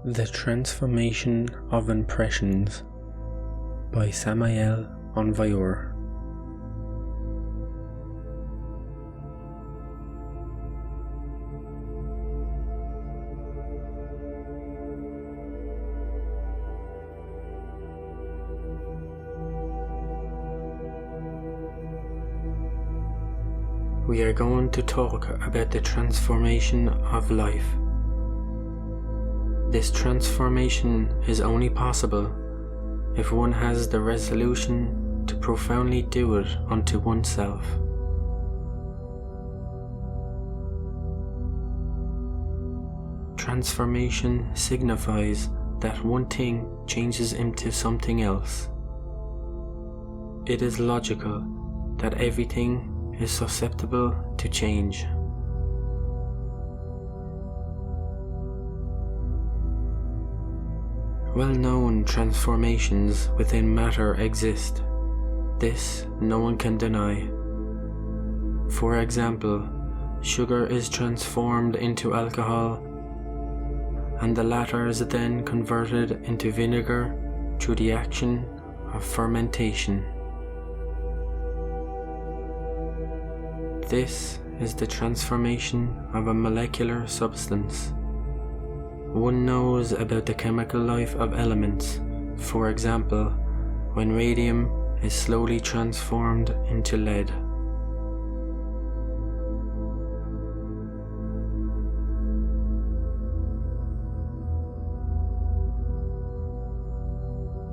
The Transformation of Impressions by Samael Aun Weor. We are going to talk about the transformation of life. This transformation is only possible if one has the resolution to profoundly do it unto oneself. Transformation signifies that one thing changes into something else. It is logical that everything is susceptible to change. Well-known transformations within matter exist. This no one can deny. For example, sugar is transformed into alcohol, and the latter is then converted into vinegar through the action of fermentation. This is the transformation of a molecular substance. One knows about the chemical life of elements, for example, when radium is slowly transformed into lead.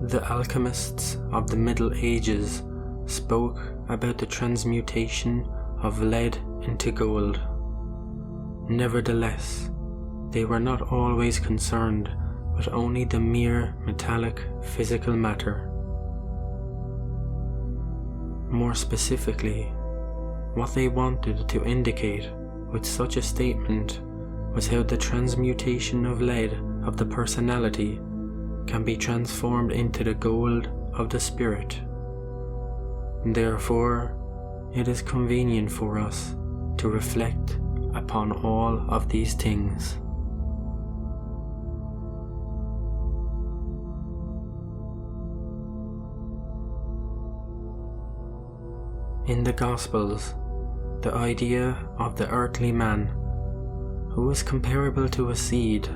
The alchemists of the Middle Ages spoke about the transmutation of lead into gold. Nevertheless, they were not always concerned with only the mere metallic physical matter. More specifically, what they wanted to indicate with such a statement was how the transmutation of lead of the personality can be transformed into the gold of the spirit. Therefore, it is convenient for us to reflect upon all of these things. In the Gospels, the idea of the earthly man, who is comparable to a seed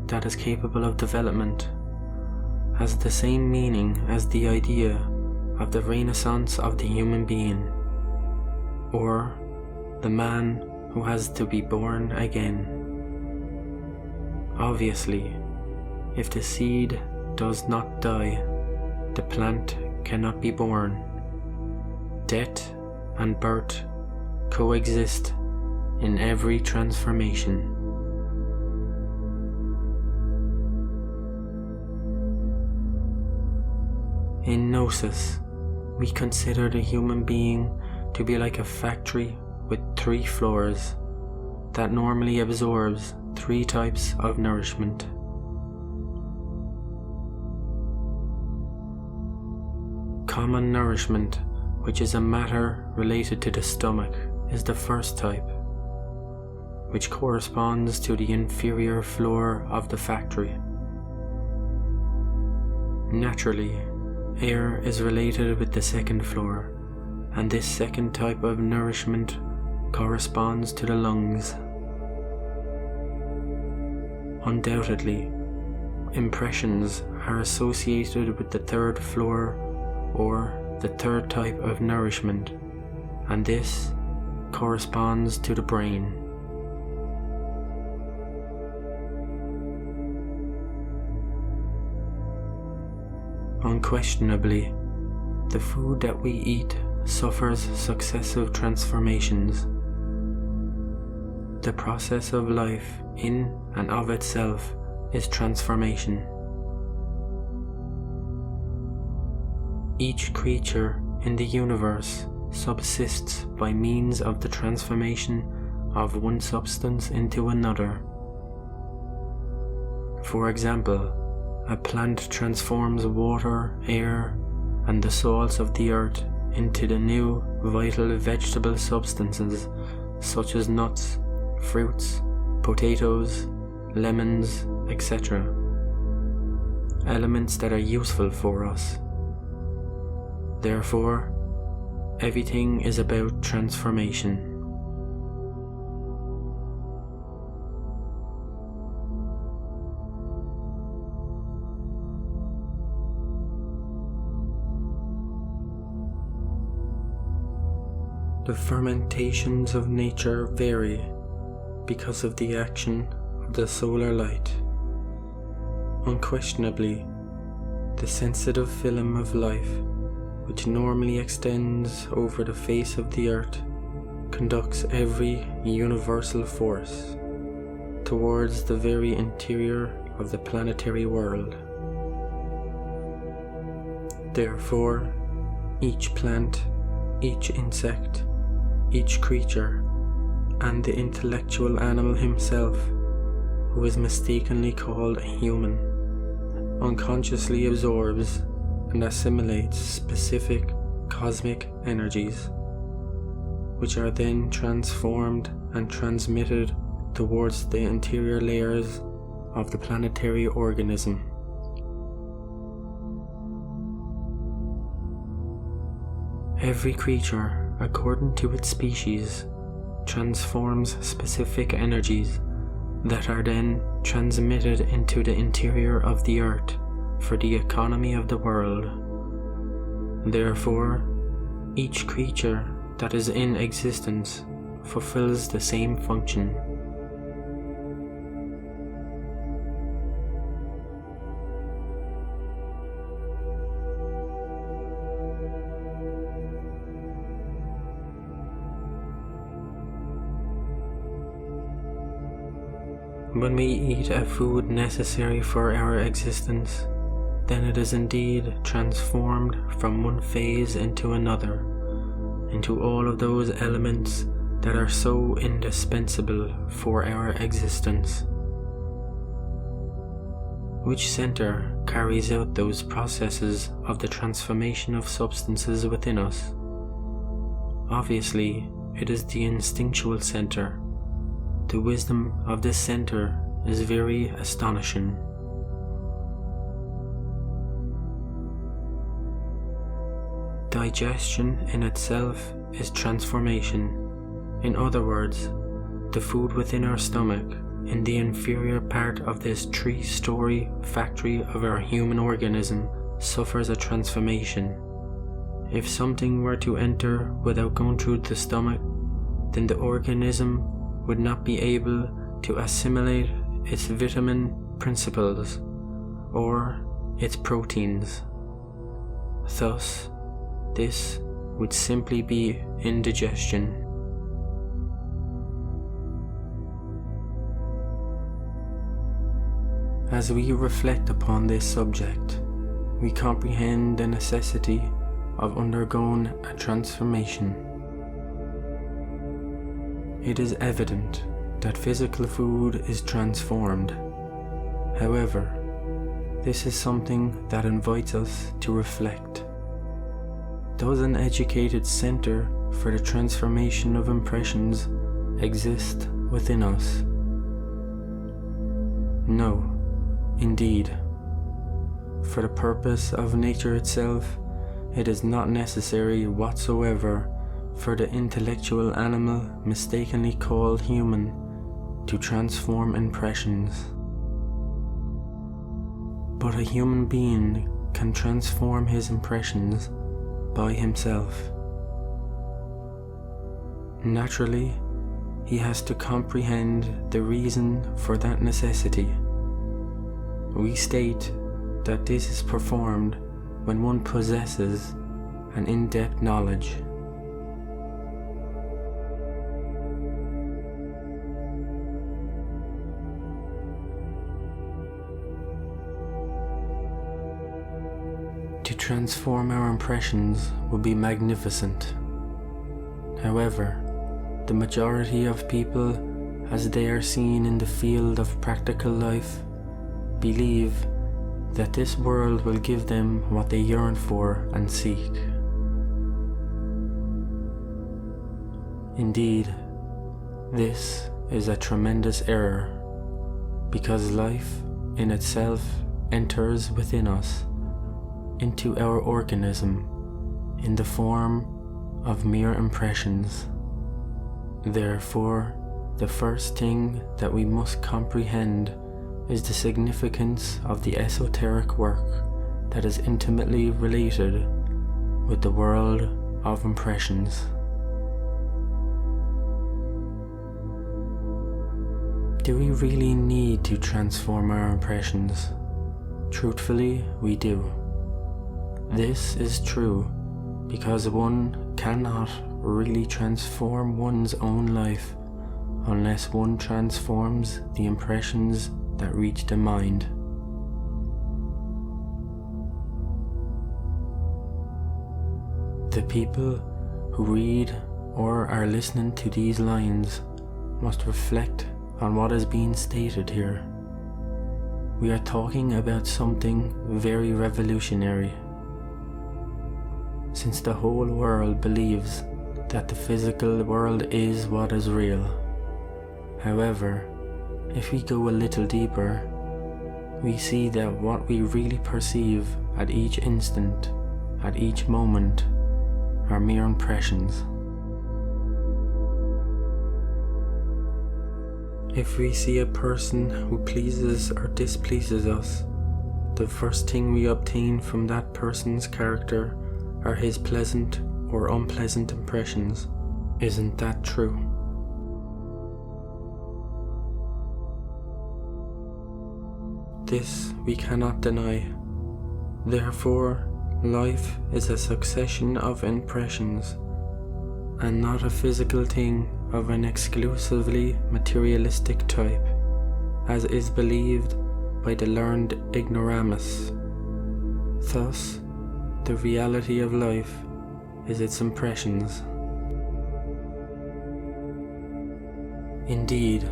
that is capable of development, has the same meaning as the idea of the renaissance of the human being, or the man who has to be born again. Obviously, if the seed does not die, the plant cannot be born. Death and birth coexist in every transformation. In Gnosis, we consider the human being to be like a factory with 3 floors that normally absorbs 3 types of nourishment. Common nourishment, which is a matter related to the stomach, is the first type, which corresponds to the inferior floor of the factory. Naturally, air is related with the second floor, and this second type of nourishment corresponds to the lungs. Undoubtedly, impressions are associated with the third floor, or the third type of nourishment, and this corresponds to the brain. Unquestionably, the food that we eat suffers successive transformations. The process of life in and of itself is transformation. Each creature in the universe subsists by means of the transformation of one substance into another. For example, a plant transforms water, air, and the salts of the earth into the new vital vegetable substances such as nuts, fruits, potatoes, lemons, etc. elements that are useful for us. Therefore, everything is about transformation. The fermentations of nature vary because of the action of the solar light. Unquestionably, the sensitive film of life, which normally extends over the face of the earth, conducts every universal force towards the very interior of the planetary world. Therefore, each plant, each insect, each creature, and the intellectual animal himself, who is mistakenly called a human, unconsciously absorbs and assimilates specific cosmic energies, which are then transformed and transmitted towards the interior layers of the planetary organism. Every creature, according to its species, transforms specific energies that are then transmitted into the interior of the earth for the economy of the world. Therefore, each creature that is in existence fulfills the same function. When we eat a food necessary for our existence, then it is indeed transformed from one phase into another, into all of those elements that are so indispensable for our existence. Which center carries out those processes of the transformation of substances within us? Obviously, it is the instinctual center. The wisdom of this center is very astonishing. Digestion in itself is transformation. In other words, the food within our stomach, in the inferior part of this 3-story factory of our human organism, suffers a transformation. If something were to enter without going through the stomach, then the organism would not be able to assimilate its vitamin principles or its proteins. Thus, this would simply be indigestion. As we reflect upon this subject, we comprehend the necessity of undergoing a transformation. It is evident that physical food is transformed. However, this is something that invites us to reflect. Does an educated center for the transformation of impressions exist within us? No, indeed. For the purpose of nature itself, it is not necessary whatsoever for the intellectual animal mistakenly called human to transform impressions. But a human being can transform his impressions by himself. Naturally, he has to comprehend the reason for that necessity. We state that this is performed when one possesses an in-depth knowledge. To transform our impressions would be magnificent. However, the majority of people, as they are seen in the field of practical life, believe that this world will give them what they yearn for and seek. Indeed, this is a tremendous error, because life in itself enters within us into our organism in the form of mere impressions. Therefore, the first thing that we must comprehend is the significance of the esoteric work that is intimately related with the world of impressions. Do we really need to transform our impressions? Truthfully, we do. This is true because one cannot really transform one's own life unless one transforms the impressions that reach the mind. The people who read or are listening to these lines must reflect on what is being stated here. We are talking about something very revolutionary. Since the whole world believes that the physical world is what is real. However, if we go a little deeper, we see that what we really perceive at each instant, at each moment, are mere impressions. If we see a person who pleases or displeases us, the first thing we obtain from that person's character are his pleasant or unpleasant impressions. Isn't that true? This we cannot deny. Therefore, life is a succession of impressions, and not a physical thing of an exclusively materialistic type, as is believed by the learned ignoramus. Thus, the reality of life is its impressions. Indeed,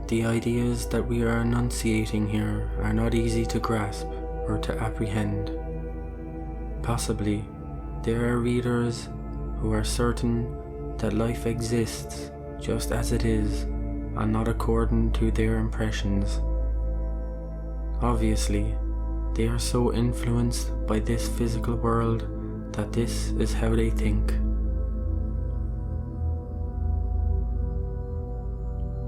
the ideas that we are enunciating here are not easy to grasp or to apprehend. Possibly, there are readers who are certain that life exists just as it is and not according to their impressions. Obviously, they are so influenced by this physical world that this is how they think.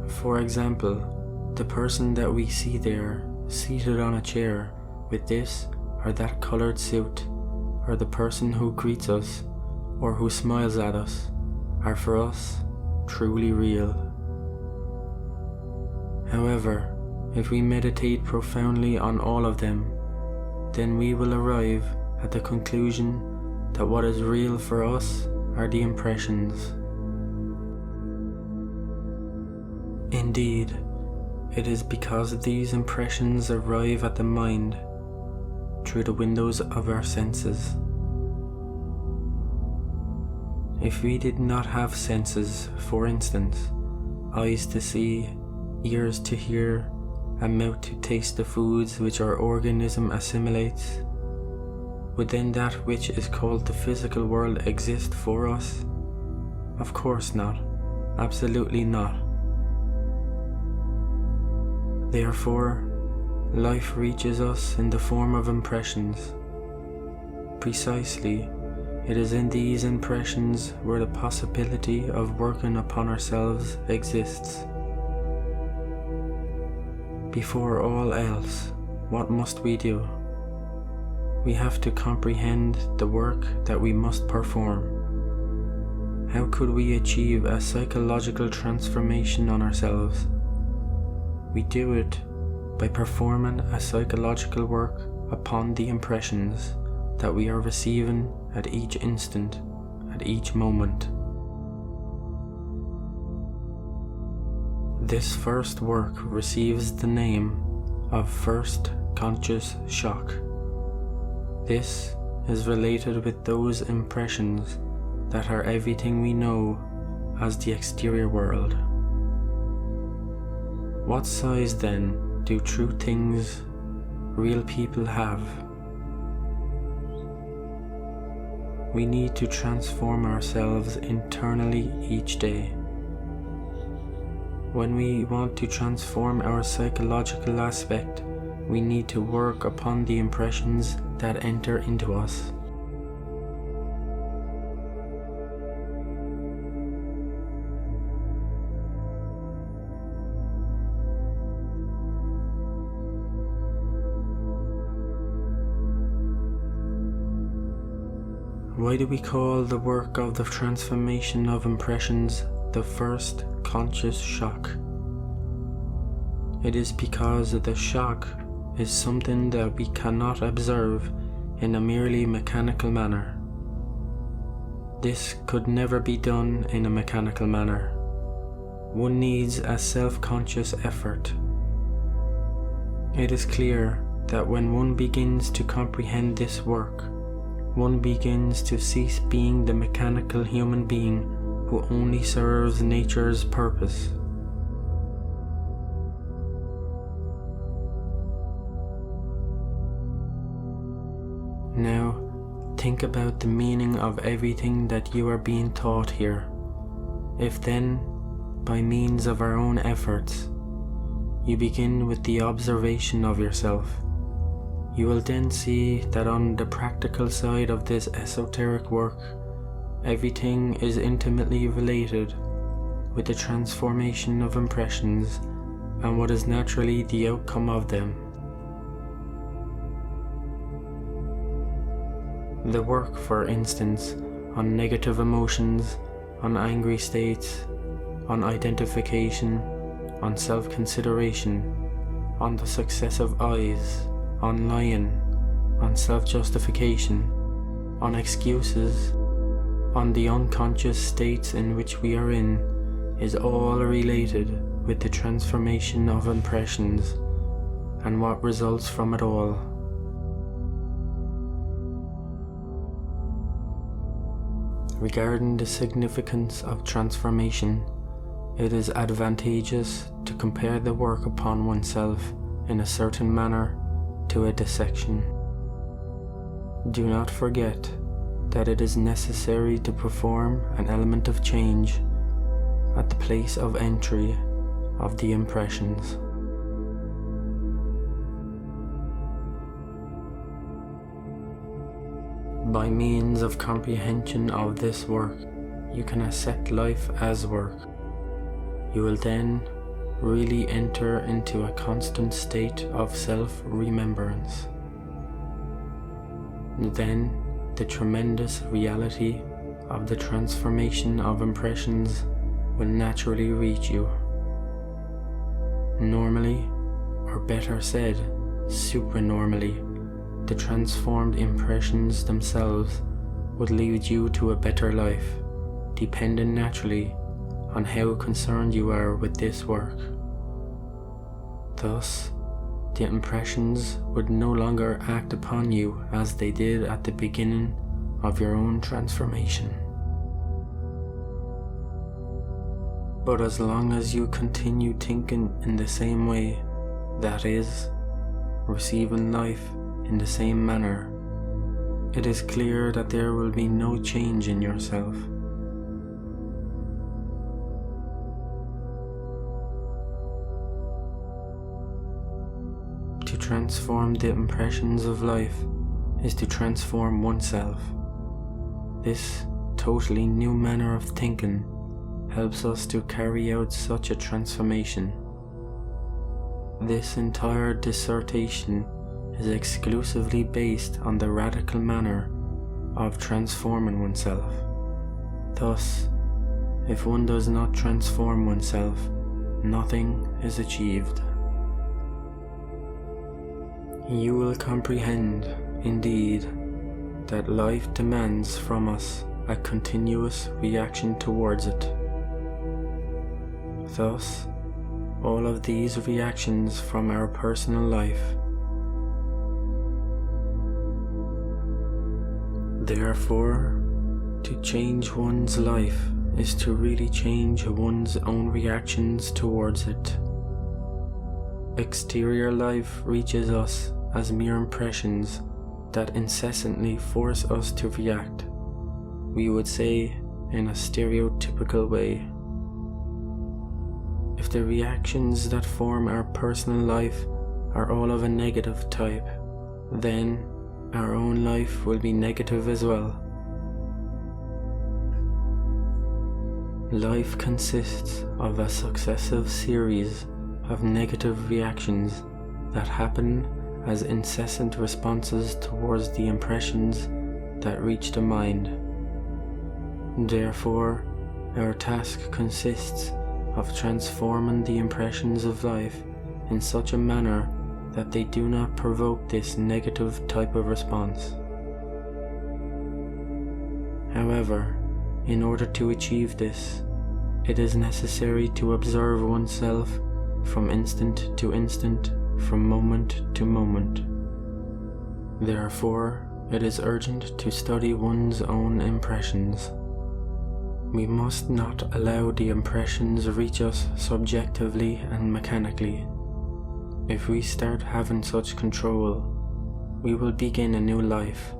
For example, the person that we see there, seated on a chair with this or that colored suit, or the person who greets us or who smiles at us, are for us truly real. However, if we meditate profoundly on all of them, then we will arrive at the conclusion that what is real for us are the impressions. Indeed, it is because these impressions arrive at the mind through the windows of our senses. If we did not have senses, for instance, eyes to see, ears to hear, a mouth to taste the foods which our organism assimilates, would then that which is called the physical world exist for us? Of course not. Absolutely not. Therefore, life reaches us in the form of impressions. Precisely, it is in these impressions where the possibility of working upon ourselves exists. Before all else, what must we do? We have to comprehend the work that we must perform. How could we achieve a psychological transformation on ourselves? We do it by performing a psychological work upon the impressions that we are receiving at each instant, at each moment. This first work receives the name of first conscious shock. This is related with those impressions that are everything we know as the exterior world. What size then do true things, real people have? We need to transform ourselves internally each day. When we want to transform our psychological aspect, we need to work upon the impressions that enter into us. Why do we call the work of the transformation of impressions the first conscious shock? It is because the shock is something that we cannot observe in a merely mechanical manner. This could never be done in a mechanical manner. One needs a self-conscious effort. It is clear that when one begins to comprehend this work, one begins to cease being the mechanical human being who only serves nature's purpose. Now, think about the meaning of everything that you are being taught here. If then, by means of our own efforts, you begin with the observation of yourself, you will then see that on the practical side of this esoteric work, everything is intimately related with the transformation of impressions and what is naturally the outcome of them. The work, for instance, on negative emotions, on angry states, on identification, on self-consideration, on the success of eyes, on lying, on self-justification, on excuses, on the unconscious states in which we are in, is all related with the transformation of impressions and what results from it all. Regarding the significance of transformation, it is advantageous to compare the work upon oneself in a certain manner to a dissection. Do not forget that it is necessary to perform an element of change at the place of entry of the impressions. By means of comprehension of this work, you can accept life as work. You will then really enter into a constant state of self-remembrance. Then the tremendous reality of the transformation of impressions will naturally reach you. Normally, or better said, supranormally, the transformed impressions themselves would lead you to a better life, depending naturally on how concerned you are with this work. Thus, the impressions would no longer act upon you as they did at the beginning of your own transformation. But as long as you continue thinking in the same way, that is, receiving life in the same manner, it is clear that there will be no change in yourself. To transform the impressions of life is to transform oneself. This totally new manner of thinking helps us to carry out such a transformation. This entire dissertation is exclusively based on the radical manner of transforming oneself. Thus, if one does not transform oneself, nothing is achieved. You will comprehend, indeed, that life demands from us a continuous reaction towards it. Thus, all of these reactions from our personal life. Therefore, to change one's life is to really change one's own reactions towards it. Exterior life reaches us as mere impressions that incessantly force us to react, we would say in a stereotypical way. If the reactions that form our personal life are all of a negative type, then our own life will be negative as well. Life consists of a successive series of negative reactions that happen as incessant responses towards the impressions that reach the mind. Therefore, our task consists of transforming the impressions of life in such a manner that they do not provoke this negative type of response. However, in order to achieve this, it is necessary to observe oneself from instant to instant, from moment to moment. Therefore, it is urgent to study one's own impressions. We must not allow the impressions reach us subjectively and mechanically. If we start having such control, we will begin a new life.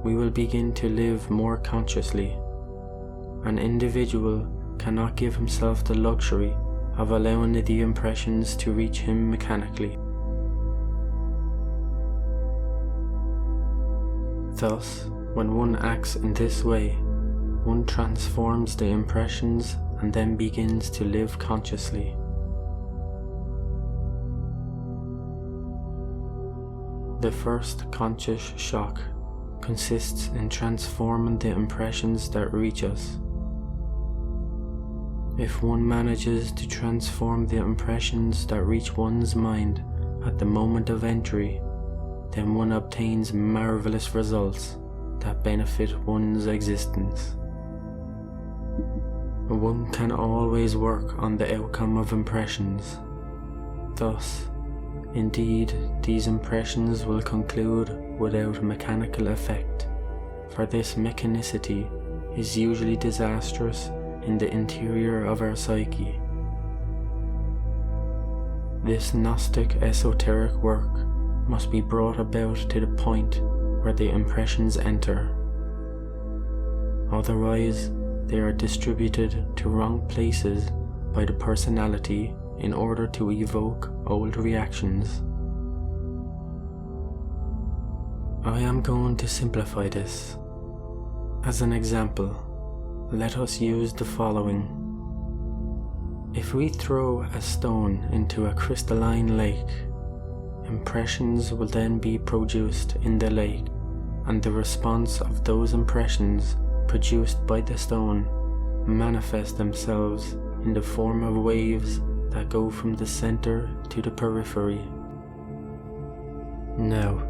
We will begin to live more consciously. An individual cannot give himself the luxury of allowing the impressions to reach him mechanically. Thus, when one acts in this way, one transforms the impressions and then begins to live consciously. The first conscious shock consists in transforming the impressions that reach us. If one manages to transform the impressions that reach one's mind at the moment of entry, then one obtains marvelous results that benefit one's existence. One can always work on the outcome of impressions. Thus, indeed, these impressions will conclude without mechanical effect, for this mechanicity is usually disastrous in the interior of our psyche. This Gnostic esoteric work must be brought about to the point where the impressions enter. Otherwise, they are distributed to wrong places by the personality in order to evoke old reactions. I am going to simplify this. As an example, let us use the following. If we throw a stone into a crystalline lake, impressions will then be produced in the lake, and the response of those impressions produced by the stone manifest themselves in the form of waves that go from the center to the periphery. Now,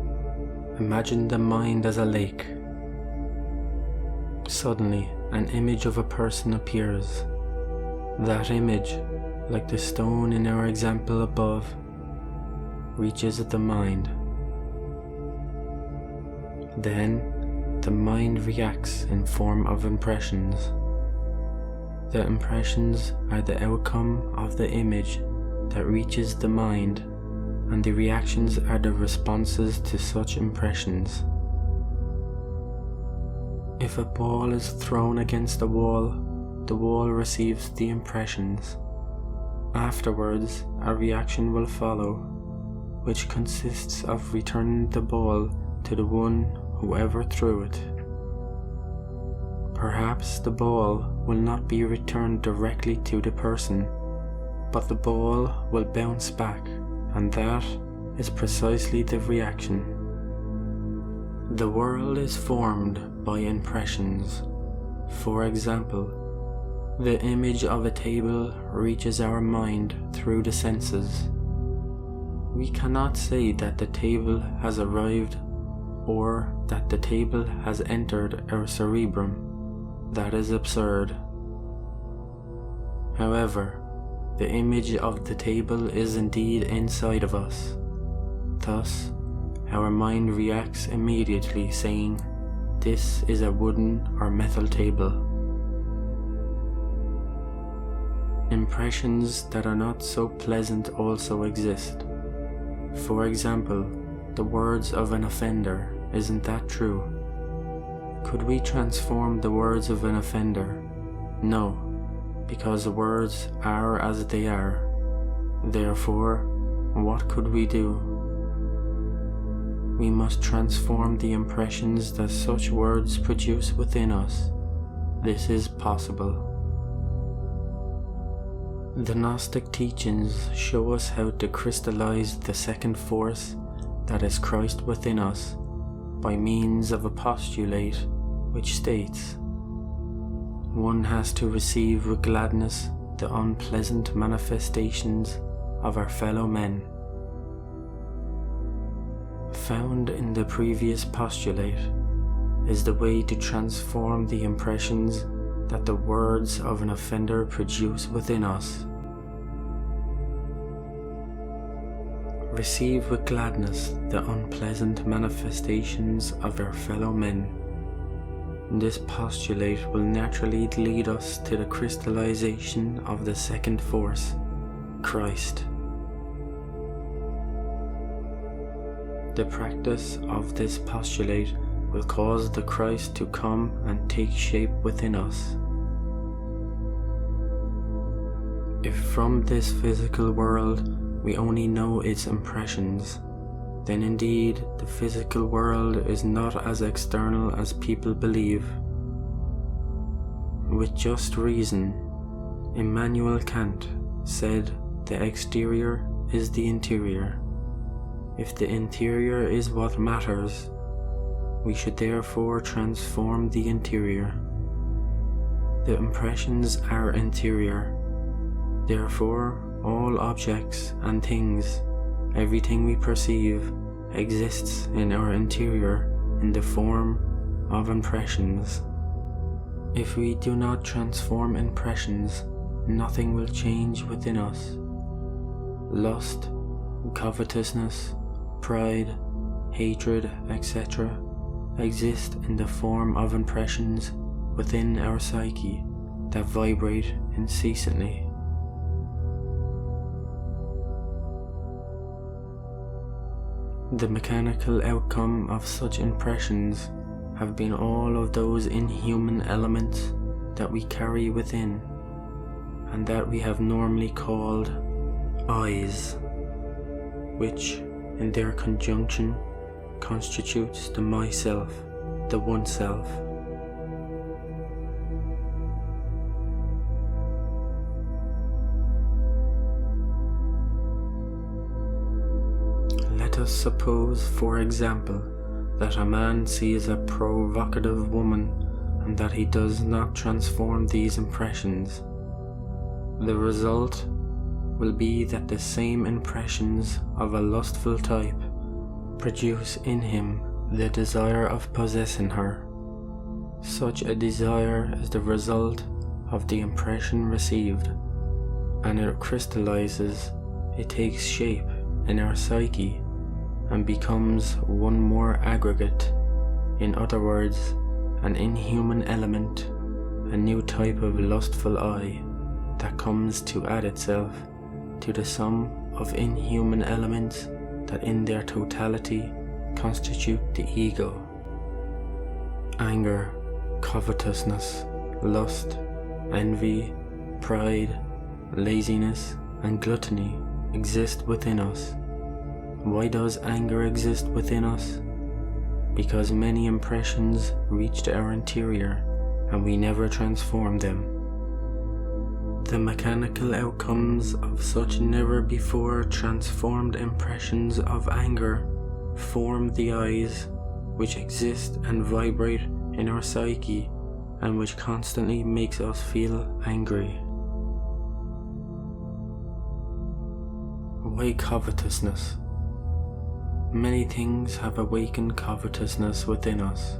imagine the mind as a lake. Suddenly, an image of a person appears. That image, like the stone in our example above, reaches the mind. Then, the mind reacts in form of impressions. The impressions are the outcome of the image that reaches the mind, and the reactions are the responses to such impressions. If a ball is thrown against the wall receives the impressions. Afterwards, a reaction will follow, which consists of returning the ball to the one whoever threw it. Perhaps the ball will not be returned directly to the person, but the ball will bounce back, and that is precisely the reaction. The world is formed by impressions. For example, the image of a table reaches our mind through the senses. We cannot say that the table has arrived or that the table has entered our cerebrum. That is absurd. However, the image of the table is indeed inside of us. Thus, our mind reacts immediately, saying, "This is a wooden or metal table." Impressions that are not so pleasant also exist. For example, the words of an offender. Isn't that true? Could we transform the words of an offender? No, because the words are as they are. Therefore, what could we do? We must transform the impressions that such words produce within us. This is possible. The Gnostic teachings show us how to crystallize the second force that is Christ within us by means of a postulate which states, one has to receive with gladness the unpleasant manifestations of our fellow men. Found in the previous postulate is the way to transform the impressions that the words of an offender produce within us. Receive with gladness the unpleasant manifestations of our fellow men. This postulate will naturally lead us to the crystallization of the second force, Christ. The practice of this postulate will cause the Christ to come and take shape within us. If from this physical world we only know its impressions, then indeed the physical world is not as external as people believe. With just reason, Immanuel Kant said the exterior is the interior. If the interior is what matters, we should therefore transform the interior. The impressions are interior. Therefore, all objects and things, everything we perceive, exists in our interior in the form of impressions. If we do not transform impressions, nothing will change within us. Lust, covetousness, pride, hatred, etc. exist in the form of impressions within our psyche that vibrate incessantly. The mechanical outcome of such impressions have been all of those inhuman elements that we carry within, and that we have normally called eyes, which, in their conjunction, constitutes the myself, the oneself. Let us suppose, for example, that a man sees a provocative woman and that he does not transform these impressions. The result will be that the same impressions of a lustful type produce in him the desire of possessing her. Such a desire is the result of the impression received, and it crystallizes, it takes shape in our psyche and becomes one more aggregate, in other words, an inhuman element, a new type of lustful eye that comes to add itself to the sum of inhuman elements that in their totality constitute the ego. Anger, covetousness, lust, envy, pride, laziness, and gluttony exist within us. Why does anger exist within us? Because many impressions reached our interior and we never transformed them. The mechanical outcomes of such never before transformed impressions of anger form the eyes which exist and vibrate in our psyche and which constantly makes us feel angry. Why covetousness? Many things have awakened covetousness within us.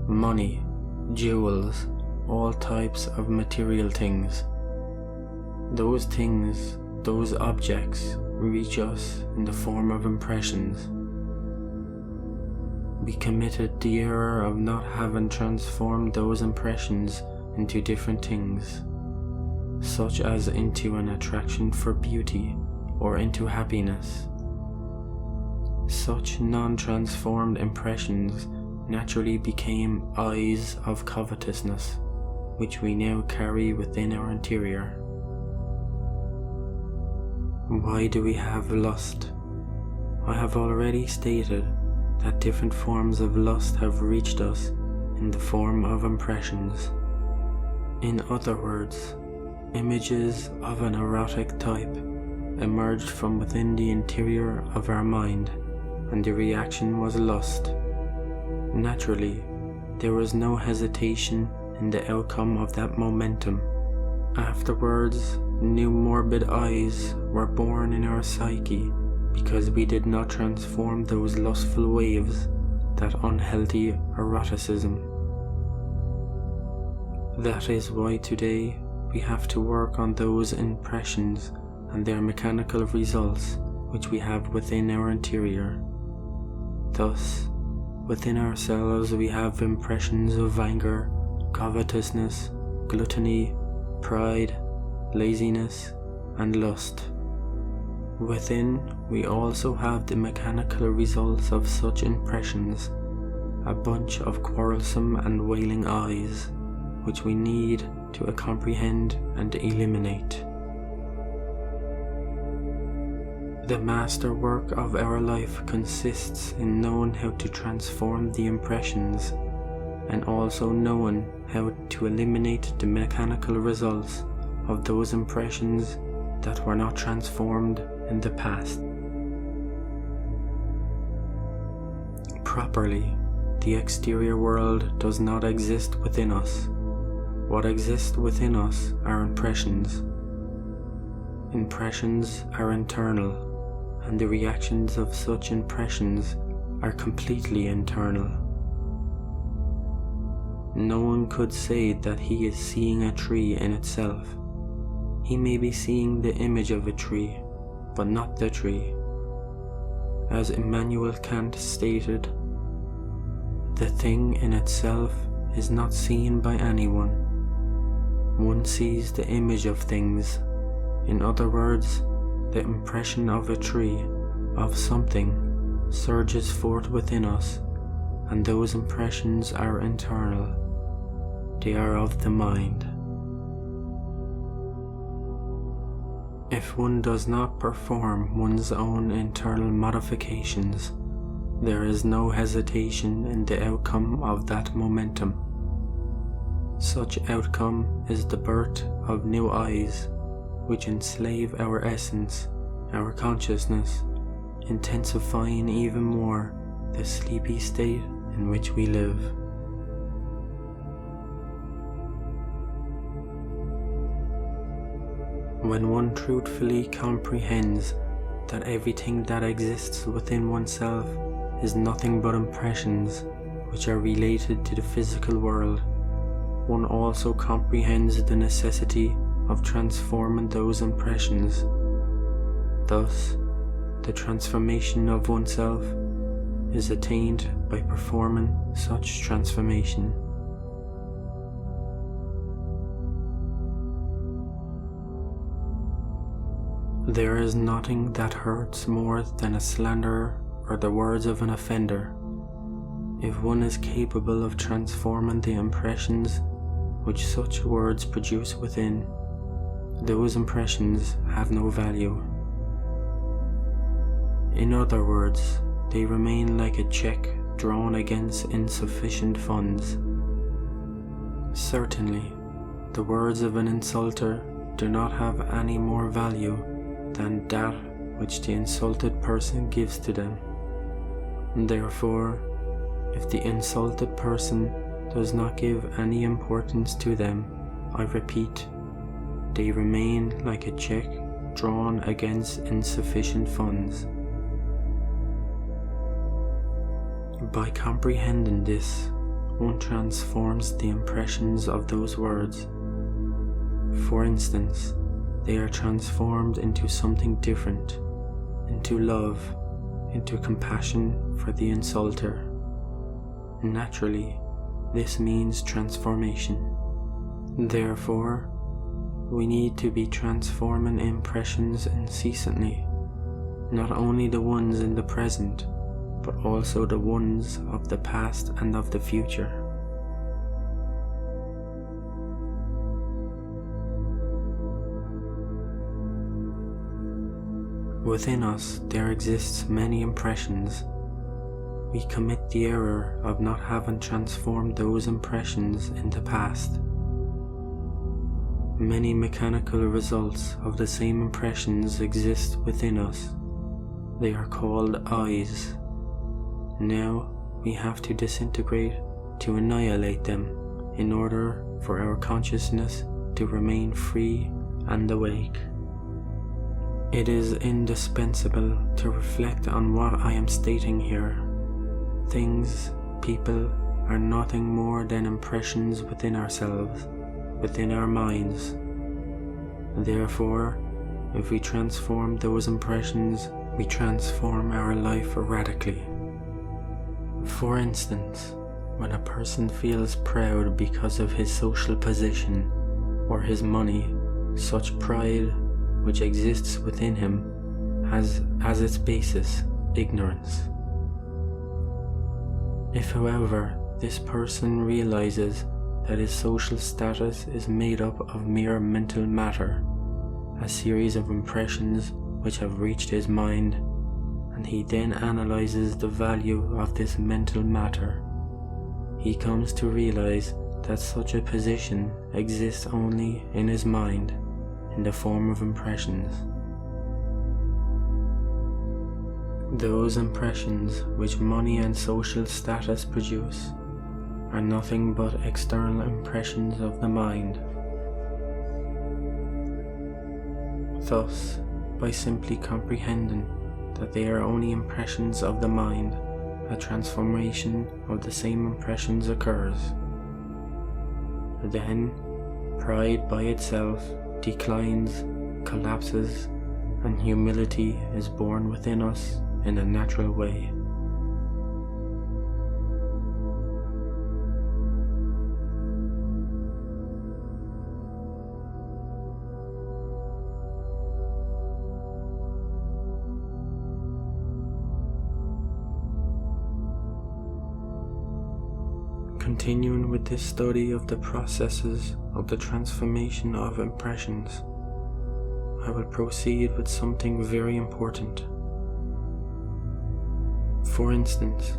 Money, jewels, all types of material things. Those things, those objects, reach us in the form of impressions. We committed the error of not having transformed those impressions into different things, such as into an attraction for beauty or into happiness. Such non-transformed impressions naturally became eyes of covetousness, which we now carry within our interior. Why do we have lust? I have already stated that different forms of lust have reached us in the form of impressions. In other words, images of an erotic type emerged from within the interior of our mind, and the reaction was lust. Naturally, there was no hesitation in the outcome of that momentum. Afterwards, new morbid eyes were born in our psyche because we did not transform those lustful waves, that unhealthy eroticism. That is why today we have to work on those impressions and their mechanical results which we have within our interior. Thus, within ourselves we have impressions of anger, covetousness, gluttony, pride, laziness, and lust. Within, we also have the mechanical results of such impressions, a bunch of quarrelsome and wailing eyes, which we need to comprehend and eliminate. The masterwork of our life consists in knowing how to transform the impressions, and also knowing how to eliminate the mechanical results of those impressions that were not transformed in the past. Properly, the exterior world does not exist within us. What exists within us are impressions. Impressions are internal, and the reactions of such impressions are completely internal. No one could say that he is seeing a tree in itself. He may be seeing the image of a tree, but not the tree. As Immanuel Kant stated, the thing in itself is not seen by anyone. One sees the image of things. In other words, the impression of a tree, of something, surges forth within us, and those impressions are internal. They are of the mind. If one does not perform one's own internal modifications, there is no hesitation in the outcome of that momentum. Such outcome is the birth of new eyes, which enslave our essence, our consciousness, intensifying even more the sleepy state in which we live. When one truthfully comprehends that everything that exists within oneself is nothing but impressions which are related to the physical world, one also comprehends the necessity of transforming those impressions. Thus, the transformation of oneself is attained by performing such transformation. There is nothing that hurts more than a slanderer or the words of an offender. If one is capable of transforming the impressions which such words produce within, those impressions have no value. In other words, they remain like a check drawn against insufficient funds. Certainly, the words of an insulter do not have any more value than that which the insulted person gives to them. Therefore, if the insulted person does not give any importance to them, I repeat, they remain like a check drawn against insufficient funds. By comprehending this, one transforms the impressions of those words. For instance, they are transformed into something different, into love, into compassion for the insulter. Naturally, this means transformation. Therefore, we need to be transforming impressions incessantly, not only the ones in the present, but also the ones of the past and of the future. Within us there exists many impressions. We commit the error of not having transformed those impressions in the past. Many mechanical results of the same impressions exist within us. They are called I's. Now we have to disintegrate to annihilate them in order for our consciousness to remain free and awake. It is indispensable to reflect on what I am stating here. Things, people, are nothing more than impressions within ourselves, within our minds. Therefore, if we transform those impressions, we transform our life radically. For instance, when a person feels proud because of his social position or his money, such pride, which exists within him, has as its basis ignorance. If, however, this person realizes that his social status is made up of mere mental matter, a series of impressions which have reached his mind, and he then analyzes the value of this mental matter, he comes to realize that such a position exists only in his mind, in the form of impressions. Those impressions which money and social status produce are nothing but external impressions of the mind. Thus, by simply comprehending that they are only impressions of the mind, a transformation of the same impressions occurs. Then, pride by itself declines, collapses, and humility is born within us in a natural way. Continuing with this study of the processes of the transformation of impressions, I will proceed with something very important. For instance,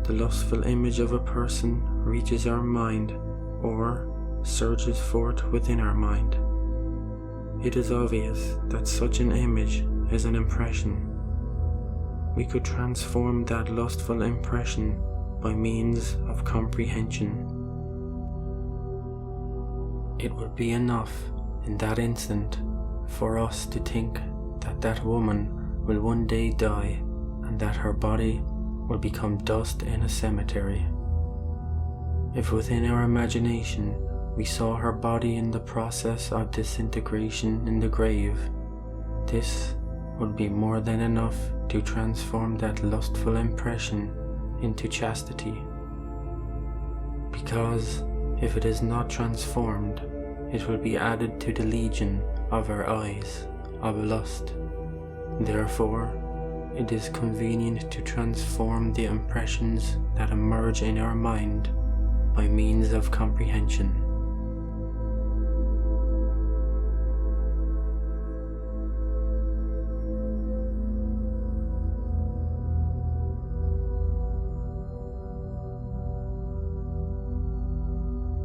the lustful image of a person reaches our mind or surges forth within our mind. It is obvious that such an image is an impression. We could transform that lustful impression by means of comprehension. It would be enough in that instant for us to think that that woman will one day die and that her body will become dust in a cemetery. If within our imagination we saw her body in the process of disintegration in the grave, this would be more than enough to transform that lustful impression into chastity. Because if it is not transformed, it will be added to the legion of our eyes of lust. Therefore, it is convenient to transform the impressions that emerge in our mind by means of comprehension.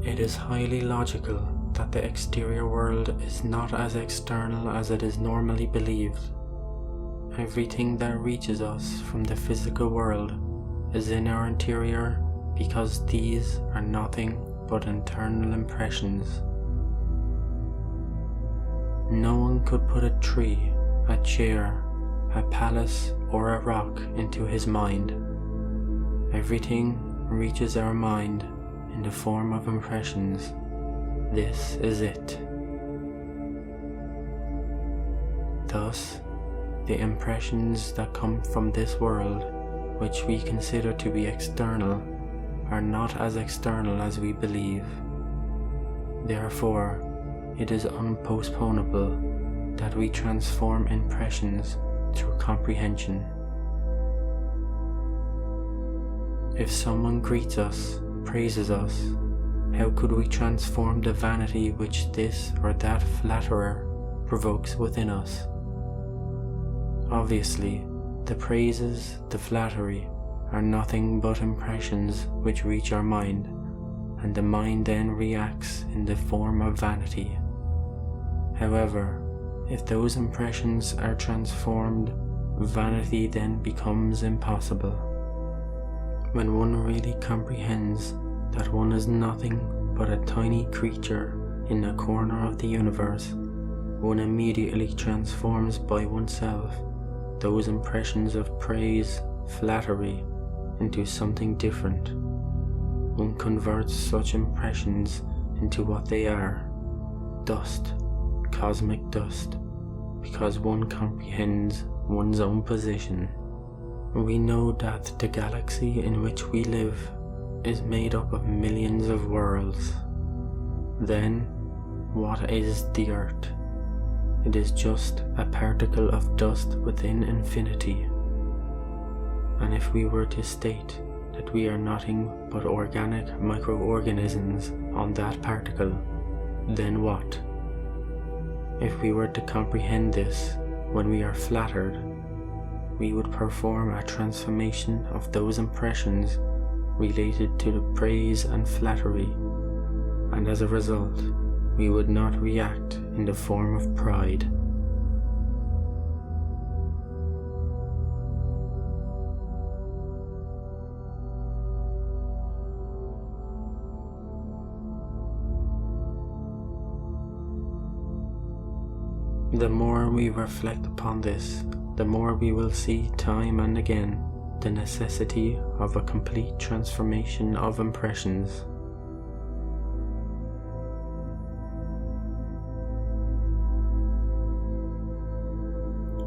It is highly logical that the exterior world is not as external as it is normally believed. Everything that reaches us from the physical world is in our interior because these are nothing but internal impressions. No one could put a tree, a chair, a palace, or a rock into his mind. Everything reaches our mind in the form of impressions. This is it. Thus, the impressions that come from this world, which we consider to be external, are not as external as we believe. Therefore, it is unpostponable that we transform impressions through comprehension. If someone greets us, praises us, how could we transform the vanity which this or that flatterer provokes within us? Obviously, the praises, the flattery, are nothing but impressions which reach our mind, and the mind then reacts in the form of vanity. However, if those impressions are transformed, vanity then becomes impossible. When one really comprehends that one is nothing but a tiny creature in a corner of the universe, one immediately transforms by oneself those impressions of praise, flattery, into something different. One converts such impressions into what they are: dust, cosmic dust, because one comprehends one's own position. We know that the galaxy in which we live is made up of millions of worlds. Then, what is the Earth? It is just a particle of dust within infinity. And if we were to state that we are nothing but organic microorganisms on that particle, then what? If we were to comprehend this when we are flattered, we would perform a transformation of those impressions related to the praise and flattery, and as a result, we would not react in the form of pride. The more we reflect upon this, the more we will see time and again the necessity of a complete transformation of impressions.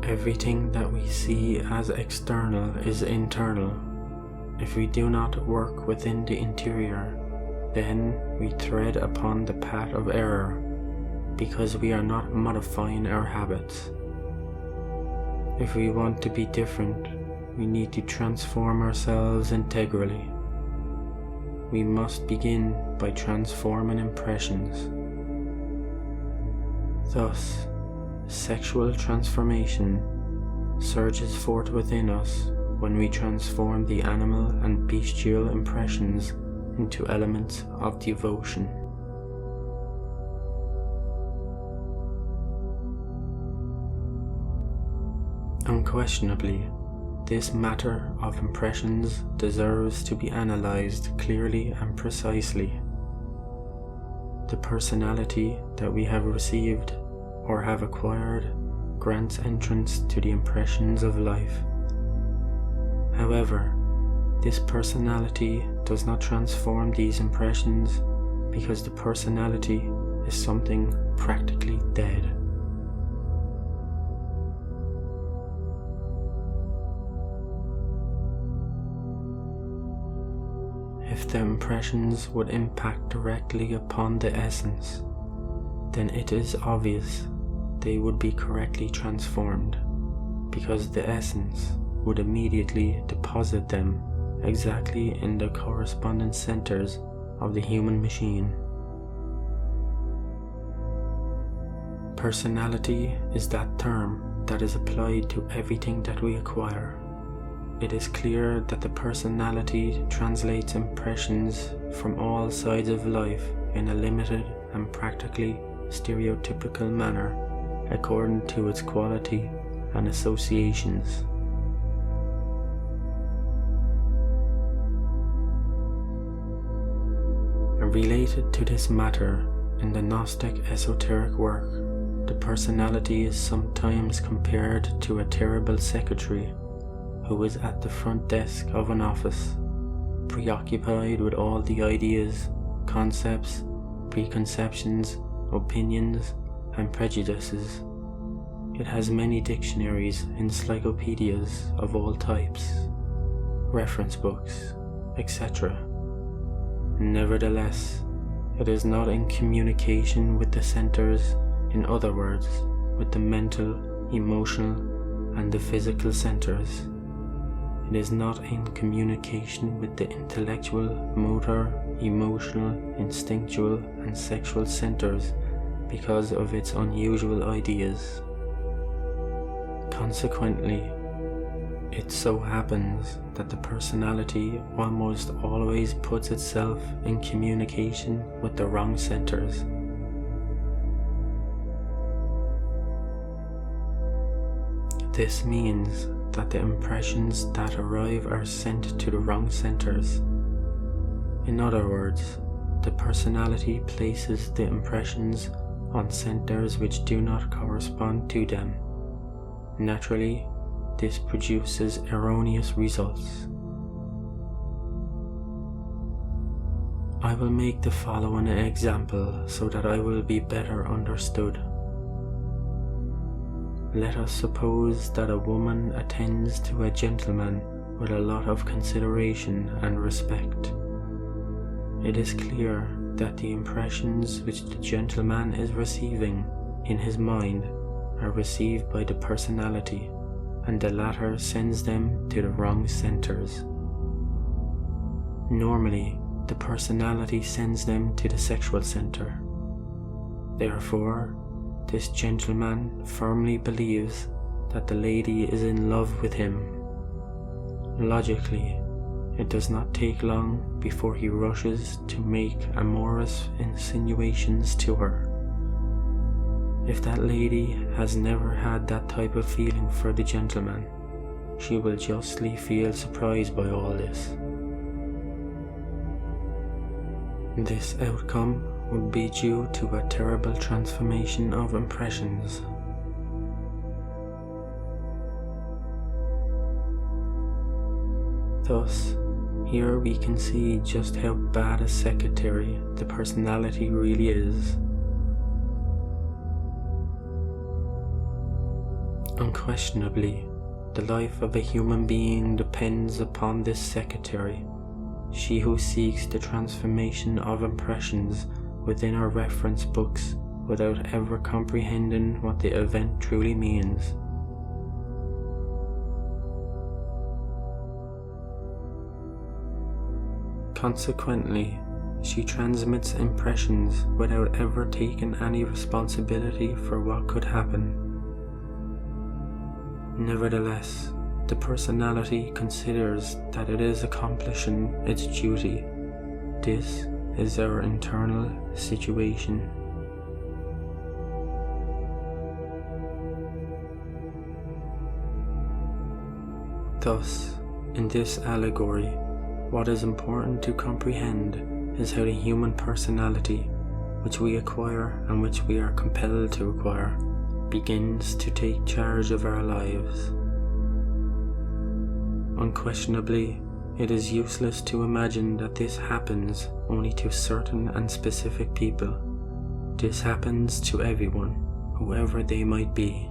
Everything that we see as external is internal. If we do not work within the interior, then we tread upon the path of error, because we are not modifying our habits. If we want to be different, we need to transform ourselves integrally. We must begin by transforming impressions. Thus, sexual transformation surges forth within us when we transform the animal and bestial impressions into elements of devotion. Unquestionably, this matter of impressions deserves to be analyzed clearly and precisely. The personality that we have received or have acquired grants entrance to the impressions of life. However, this personality does not transform these impressions because the personality is something practically dead. If the impressions would impact directly upon the essence, then it is obvious they would be correctly transformed, because the essence would immediately deposit them exactly in the corresponding centers of the human machine. Personality is that term that is applied to everything that we acquire. It is clear that the personality translates impressions from all sides of life in a limited and practically stereotypical manner according to its quality and associations. Related to this matter, in the Gnostic esoteric work, the personality is sometimes compared to a terrible secretary who is at the front desk of an office, preoccupied with all the ideas, concepts, preconceptions, opinions, and prejudices. It has many dictionaries, encyclopedias of all types, reference books, etc. Nevertheless, it is not in communication with the centers, in other words, with the mental, emotional, and the physical centers. It is not in communication with the intellectual, motor, emotional, instinctual, and sexual centers because of its unusual ideas. Consequently, it so happens that the personality almost always puts itself in communication with the wrong centers. This means that the impressions that arrive are sent to the wrong centers. In other words, the personality places the impressions on centers which do not correspond to them. Naturally, this produces erroneous results. I will make the following example so that I will be better understood. Let us suppose that a woman attends to a gentleman with a lot of consideration and respect. It is clear that the impressions which the gentleman is receiving in his mind are received by the personality, and the latter sends them to the wrong centers. Normally, the personality sends them to the sexual center. Therefore, this gentleman firmly believes that the lady is in love with him. Logically, it does not take long before he rushes to make amorous insinuations to her. If that lady has never had that type of feeling for the gentleman, she will justly feel surprised by all this. This outcome would be due to a terrible transformation of impressions. Thus, here we can see just how bad a secretary the personality really is. Unquestionably, the life of a human being depends upon this secretary, she who seeks the transformation of impressions within our reference books without ever comprehending what the event truly means. Consequently, she transmits impressions without ever taking any responsibility for what could happen. Nevertheless, the personality considers that it is accomplishing its duty. This is our internal situation. Thus, in this allegory, what is important to comprehend is how the human personality, which we acquire and which we are compelled to acquire, begins to take charge of our lives. Unquestionably, it is useless to imagine that this happens only to certain and specific people. This happens to everyone, whoever they might be.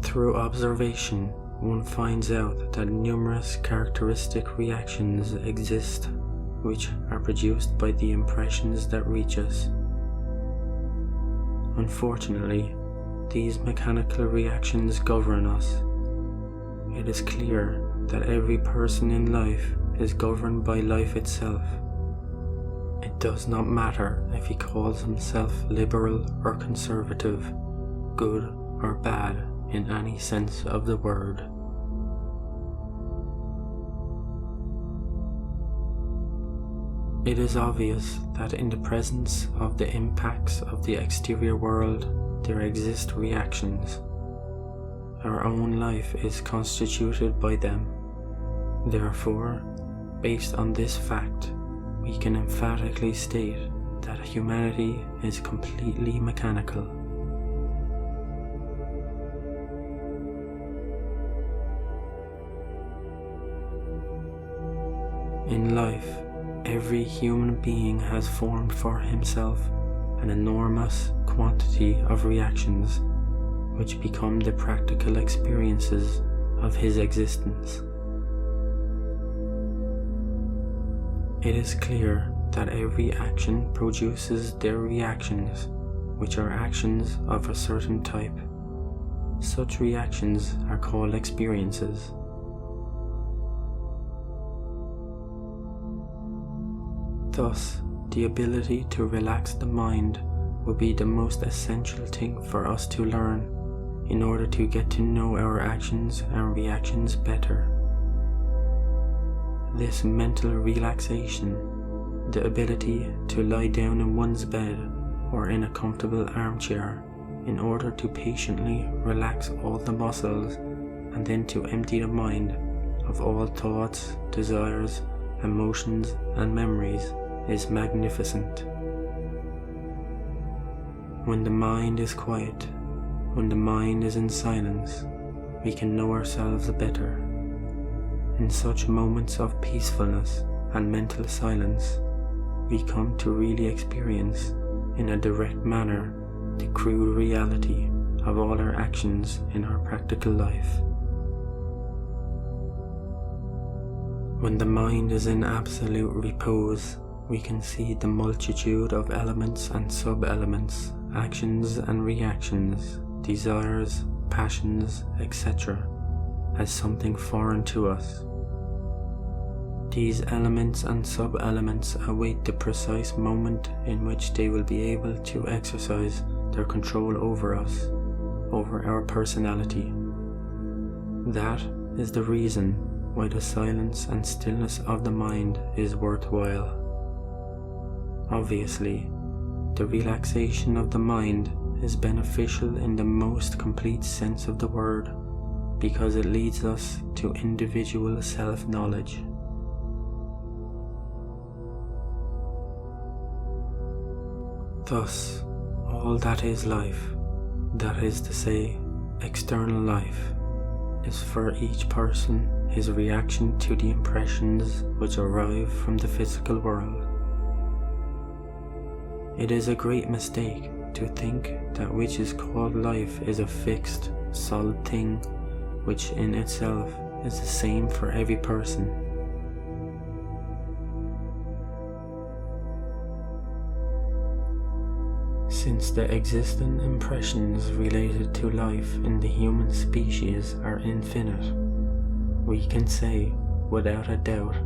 Through observation, one finds out that numerous characteristic reactions exist which are produced by the impressions that reach us. Unfortunately, these mechanical reactions govern us. It is clear that every person in life is governed by life itself. It does not matter if he calls himself liberal or conservative, good or bad in any sense of the word. It is obvious that in the presence of the impacts of the exterior world, there exist reactions. Our own life is constituted by them. Therefore, based on this fact, we can emphatically state that humanity is completely mechanical. In life, every human being has formed for himself an enormous quantity of reactions which become the practical experiences of his existence. It is clear that every action produces their reactions, which are actions of a certain type. Such reactions are called experiences. Thus, the ability to relax the mind would be the most essential thing for us to learn in order to get to know our actions and reactions better. This mental relaxation, the ability to lie down in one's bed or in a comfortable armchair in order to patiently relax all the muscles and then to empty the mind of all thoughts, desires, emotions and memories is magnificent. When the mind is quiet, when the mind is in silence, we can know ourselves better. In such moments of peacefulness and mental silence, we come to really experience in a direct manner the crude reality of all our actions in our practical life. When the mind is in absolute repose, we can see the multitude of elements and sub-elements, actions and reactions, desires, passions, etc. as something foreign to us. These elements and sub-elements await the precise moment in which they will be able to exercise their control over us, over our personality. That is the reason why the silence and stillness of the mind is worthwhile. Obviously, the relaxation of the mind is beneficial in the most complete sense of the word because it leads us to individual self-knowledge. Thus, all that is life, that is to say, external life, is for each person his reaction to the impressions which arrive from the physical world. It is a great mistake to think that which is called life is a fixed, solid thing which in itself is the same for every person. Since the existing impressions related to life in the human species are infinite, we can say without a doubt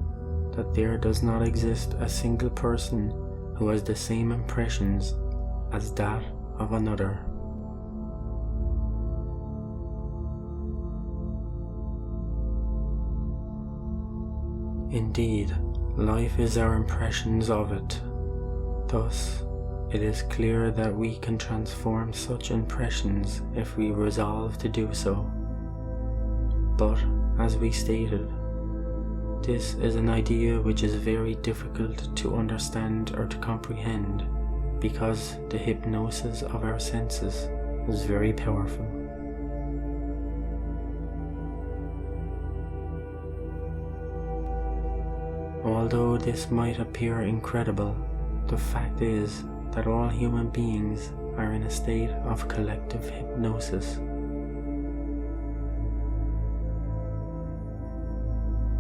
that there does not exist a single person who has the same impressions as that of another. Indeed, life is our impressions of it. Thus, it is clear that we can transform such impressions if we resolve to do so. But, as we stated, this is an idea which is very difficult to understand or to comprehend because the hypnosis of our senses is very powerful. Although this might appear incredible, the fact is that all human beings are in a state of collective hypnosis.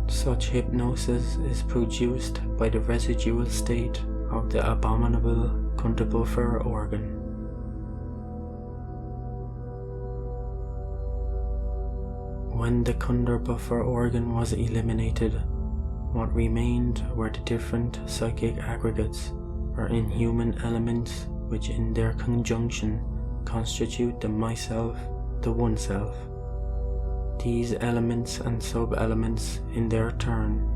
Such hypnosis is produced by the residual state of the abominable Covetousness organ. When the Covetousness organ was eliminated, what remained were the different psychic aggregates or inhuman elements which in their conjunction constitute the myself, the oneself. These elements and sub-elements in their turn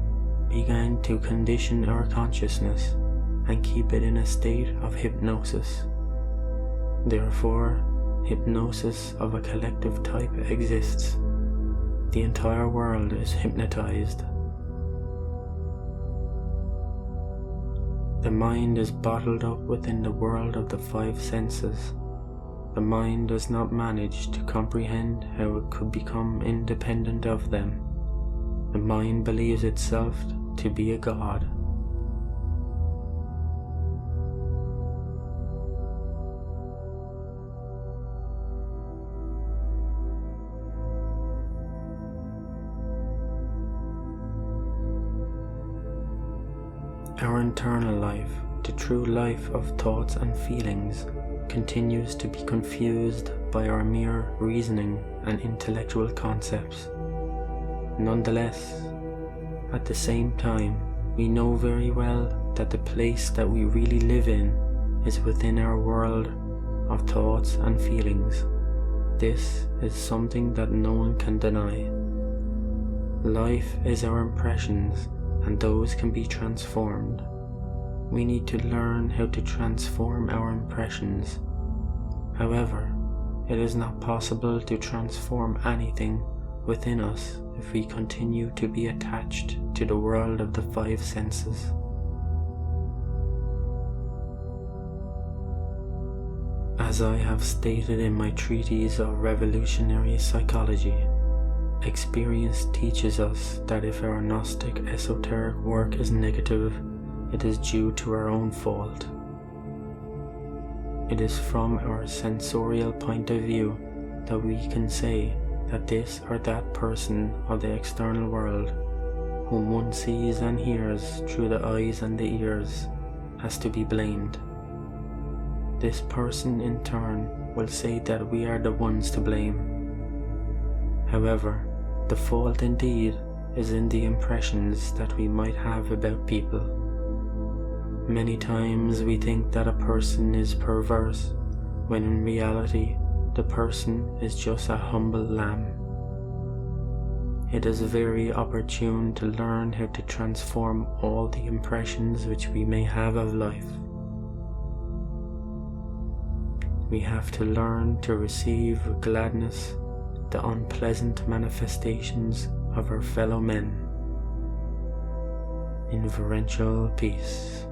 began to condition our consciousness and keep it in a state of hypnosis. Therefore, hypnosis of a collective type exists. The entire world is hypnotized. The mind is bottled up within the world of the five senses. The mind does not manage to comprehend how it could become independent of them. The mind believes itself to be a god. Our internal life, the true life of thoughts and feelings, continues to be confused by our mere reasoning and intellectual concepts. Nonetheless, at the same time, we know very well that the place that we really live in is within our world of thoughts and feelings. This is something that no one can deny. Life is our impressions, and those can be transformed. We need to learn how to transform our impressions. However, it is not possible to transform anything within us if we continue to be attached to the world of the five senses. As I have stated in my treatise of revolutionary psychology, experience teaches us that if our Gnostic esoteric work is negative, it is due to our own fault. It is from our sensorial point of view that we can say that this or that person of the external world, whom one sees and hears through the eyes and the ears, has to be blamed. This person in turn will say that we are the ones to blame. However, the fault indeed is in the impressions that we might have about people. Many times we think that a person is perverse, when in reality the person is just a humble lamb. It is very opportune to learn how to transform all the impressions which we may have of life. We have to learn to receive with gladness the unpleasant manifestations of our fellow men. Inferential peace.